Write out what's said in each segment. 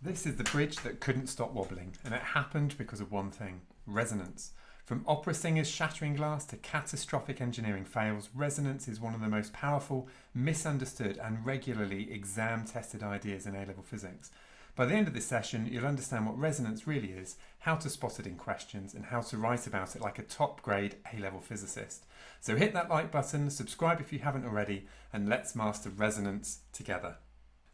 This is the bridge that couldn't stop wobbling, and it happened because of one thing: resonance. From opera singers shattering glass to catastrophic engineering fails, resonance is one of the most powerful, misunderstood and regularly exam-tested ideas in A-level physics. By the end of this session, you'll understand what resonance really is, how to spot it in questions, and how to write about it like a top-grade A-level physicist. So hit that like button, subscribe if you haven't already, and let's master resonance together.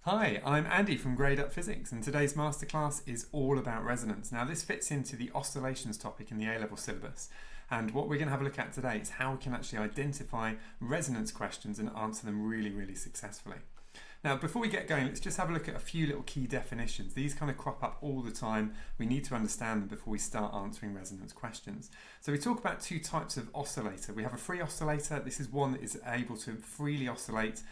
Hi, I'm Andy from Grade Up Physics, and today's masterclass is all about resonance. Now, this fits into the oscillations topic in the A-level syllabus, and what we're going to have a look at today is how we can actually identify resonance questions and answer them really successfully. Now, before we get going, let's just have a look at a few little key definitions. These kind of crop up all the time. We need to understand them before we start answering resonance questions. So we talk about two types of oscillator. We have a free oscillator. This is one that is able to freely oscillate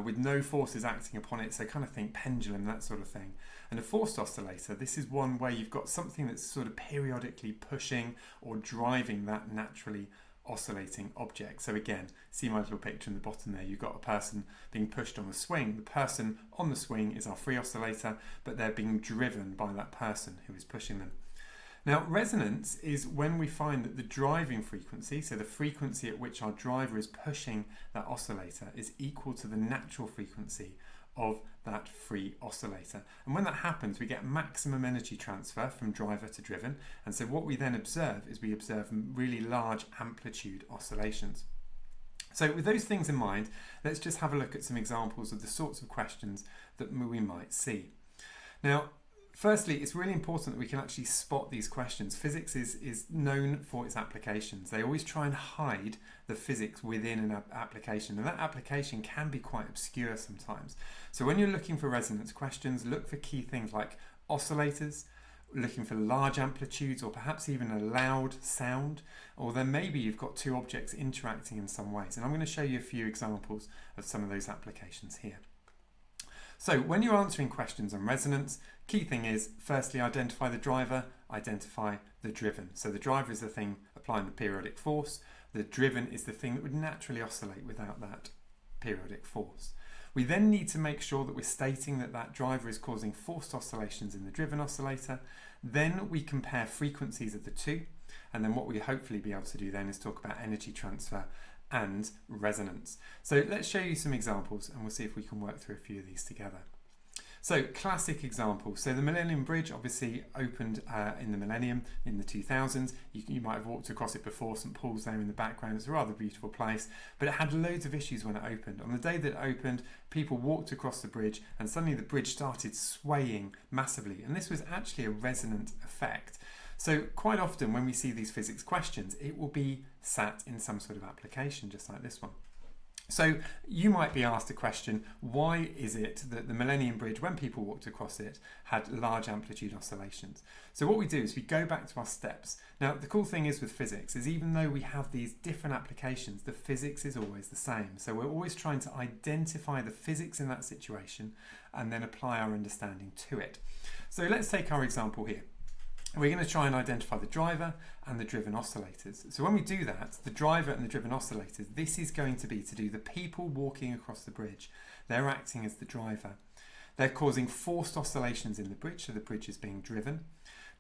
with no forces acting upon it. So kind of think pendulum, that sort of thing. And a forced oscillator, this is one where you've got something that's sort of periodically pushing or driving that naturally oscillating object. So again, see my little picture in the bottom there. You've got a person being pushed on the swing. The person on the swing is our free oscillator, but they're being driven by that person who is pushing them. Now, resonance is when we find that the driving frequency, so the frequency at which our driver is pushing that oscillator, is equal to the natural frequency of that free oscillator. And when that happens, we get maximum energy transfer from driver to driven. And so what we then observe is we observe really large amplitude oscillations. So with those things in mind, let's just have a look at some examples of the sorts of questions that we might see. Now, firstly, it's really important that we can actually spot these questions. Physics is known for its applications. They always try and hide the physics within an application, and that application can be quite obscure sometimes. So when you're looking for resonance questions, look for key things like oscillators, looking for large amplitudes, or perhaps even a loud sound, or then maybe you've got two objects interacting in some ways. And I'm going to show you a few examples of some of those applications here. So when you're answering questions on resonance, key thing is firstly identify the driver, identify the driven. So the driver is the thing applying the periodic force, the driven is the thing that would naturally oscillate without that periodic force. We then need to make sure that we're stating that that driver is causing forced oscillations in the driven oscillator. Then we compare frequencies of the two, and then what we hopefully be able to do then is talk about energy transfer and resonance. So let's show you some examples and we'll see if we can work through a few of these together. So classic examples. So the Millennium Bridge obviously opened in the millennium in the 2000s. You might have walked across it before. St Paul's there in the background. It's a rather beautiful place, but it had loads of issues when it opened. On the day that it opened, people walked across the bridge and suddenly the bridge started swaying massively, and this was actually a resonant effect. So quite often when we see these physics questions, it will be sat in some sort of application just like this one. So you might be asked a question, why is it that the Millennium Bridge, when people walked across it, had large amplitude oscillations? So what we do is we go back to our steps. Now, the cool thing is with physics is even though we have these different applications, the physics is always the same. So we're always trying to identify the physics in that situation and then apply our understanding to it. So let's take our example here. We're going to try and identify the driver and the driven oscillators. So when we do that, the driver and the driven oscillators, this is going to be to do the people walking across the bridge. They're acting as the driver. They're causing forced oscillations in the bridge, so the bridge is being driven.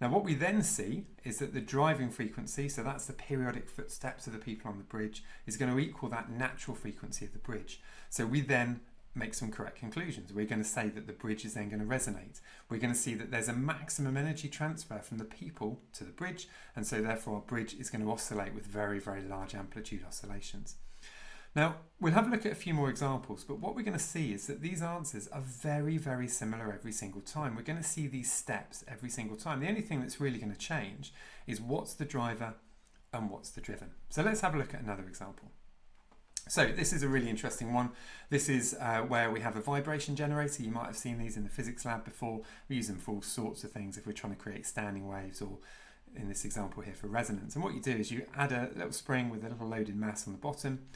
Now what we then see is that the driving frequency, so that's the periodic footsteps of the people on the bridge, is going to equal that natural frequency of the bridge. So we then make some correct conclusions. We're going to say that the bridge is then going to resonate. We're going to see that there's a maximum energy transfer from the people to the bridge, and so therefore our bridge is going to oscillate with very large amplitude oscillations. Now we'll have a look at a few more examples, but what we're going to see is that these answers are very similar every single time. We're going to see these steps every single time. The only thing that's really going to change is what's the driver and what's the driven. So let's have a look at another example. So this is a really interesting one. This is where we have a vibration generator. You might have seen these in the physics lab before. We use them for all sorts of things if we're trying to create standing waves, or in this example here for resonance. And what you do is you add a little spring with a little loaded mass on the bottom.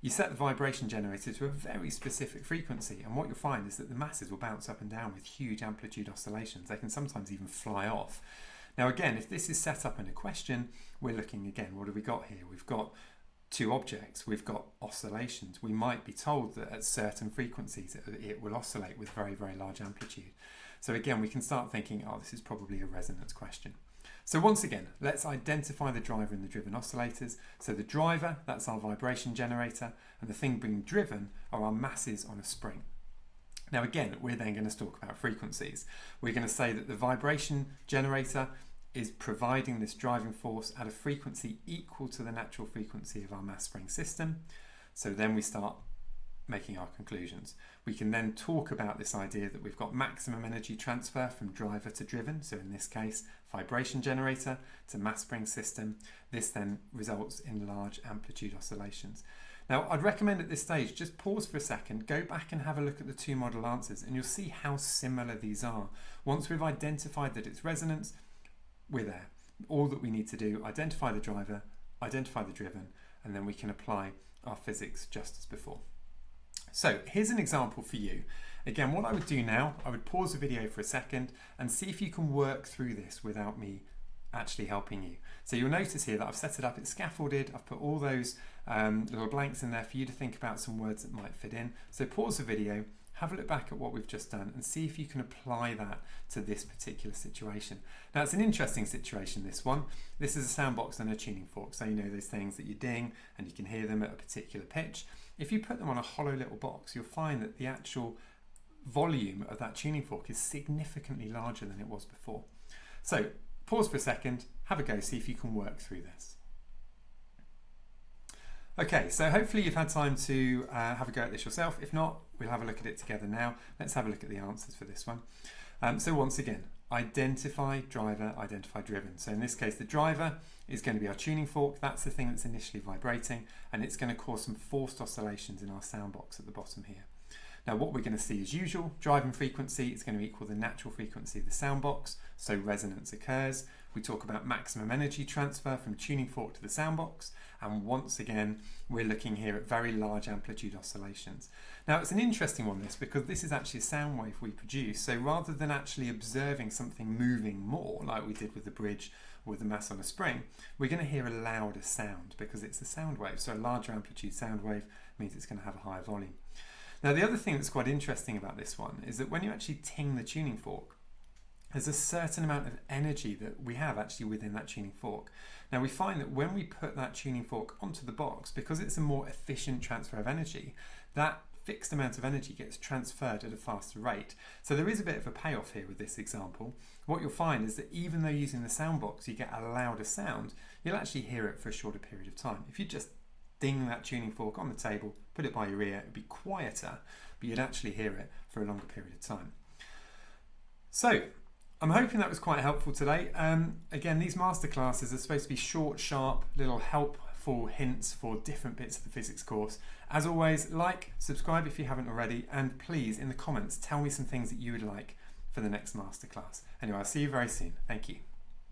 You set the vibration generator to a very specific frequency, and what you'll find is that the masses will bounce up and down with huge amplitude oscillations. They can sometimes even fly off. Now again, if this is set up in a question, we're looking again, what have we got here? We've got two objects, we've got oscillations. We might be told that at certain frequencies it will oscillate with very large amplitude. So again, we can start thinking, oh, this is probably a resonance question. So once again, let's identify the driver in the driven oscillators. So the driver, that's our vibration generator, and the thing being driven are our masses on a spring. Now again, we're then going to talk about frequencies. We're going to say that the vibration generator is providing this driving force at a frequency equal to the natural frequency of our mass spring system. So then we start making our conclusions. We can then talk about this idea that we've got maximum energy transfer from driver to driven. So in this case, vibration generator to mass spring system. This then results in large amplitude oscillations. Now, I'd recommend at this stage, just pause for a second, go back and have a look at the two model answers, and you'll see how similar these are. Once we've identified that it's resonance, we're there. All that we need to do, identify the driver, identify the driven, and then we can apply our physics just as before. So here's an example for you. Again, what I would do now, I would pause the video for a second and see if you can work through this without me actually helping you. So you'll notice here that I've set it up, it's scaffolded, I've put all those little blanks in there for you to think about some words that might fit in. So pause the video, have a look back at what we've just done and see if you can apply that to this particular situation. Now it's an interesting situation, this one. This is a sound box and a tuning fork, so you know those things that you ding and you can hear them at a particular pitch. If you put them on a hollow little box, you'll find that the actual volume of that tuning fork is significantly larger than it was before. So pause for a second, have a go, see if you can work through this. Okay, so hopefully you've had time to have a go at this yourself. If not, we'll have a look at it together now. Let's have a look at the answers for this one. So once again, identify driver, identify driven. So in this case, the driver is going to be our tuning fork. That's the thing that's initially vibrating, and it's going to cause some forced oscillations in our sound box at the bottom here. Now what we're going to see as usual, driving frequency is going to equal the natural frequency of the sound box, so resonance occurs. We talk about maximum energy transfer from tuning fork to the sound box, and once again we're looking here at very large amplitude oscillations. Now it's an interesting one, this, because this is actually a sound wave we produce, so rather than actually observing something moving more like we did with the bridge or with the mass on a spring, we're going to hear a louder sound because it's a sound wave. So a larger amplitude sound wave means it's going to have a higher volume. Now the other thing that's quite interesting about this one is that when you actually ting the tuning fork, there's a certain amount of energy that we have actually within that tuning fork. Now we find that when we put that tuning fork onto the box, because it's a more efficient transfer of energy, that fixed amount of energy gets transferred at a faster rate. So there is a bit of a payoff here with this example. What you'll find is that even though using the sound box you get a louder sound, you'll actually hear it for a shorter period of time. If you just ding that tuning fork on the table, put it by your ear, it'd be quieter, but you'd actually hear it for a longer period of time. So I'm hoping that was quite helpful today. Again, these masterclasses are supposed to be short, sharp, little helpful hints for different bits of the physics course. As always, like, subscribe if you haven't already, and please, in the comments, tell me some things that you would like for the next masterclass. Anyway, I'll see you very soon. Thank you.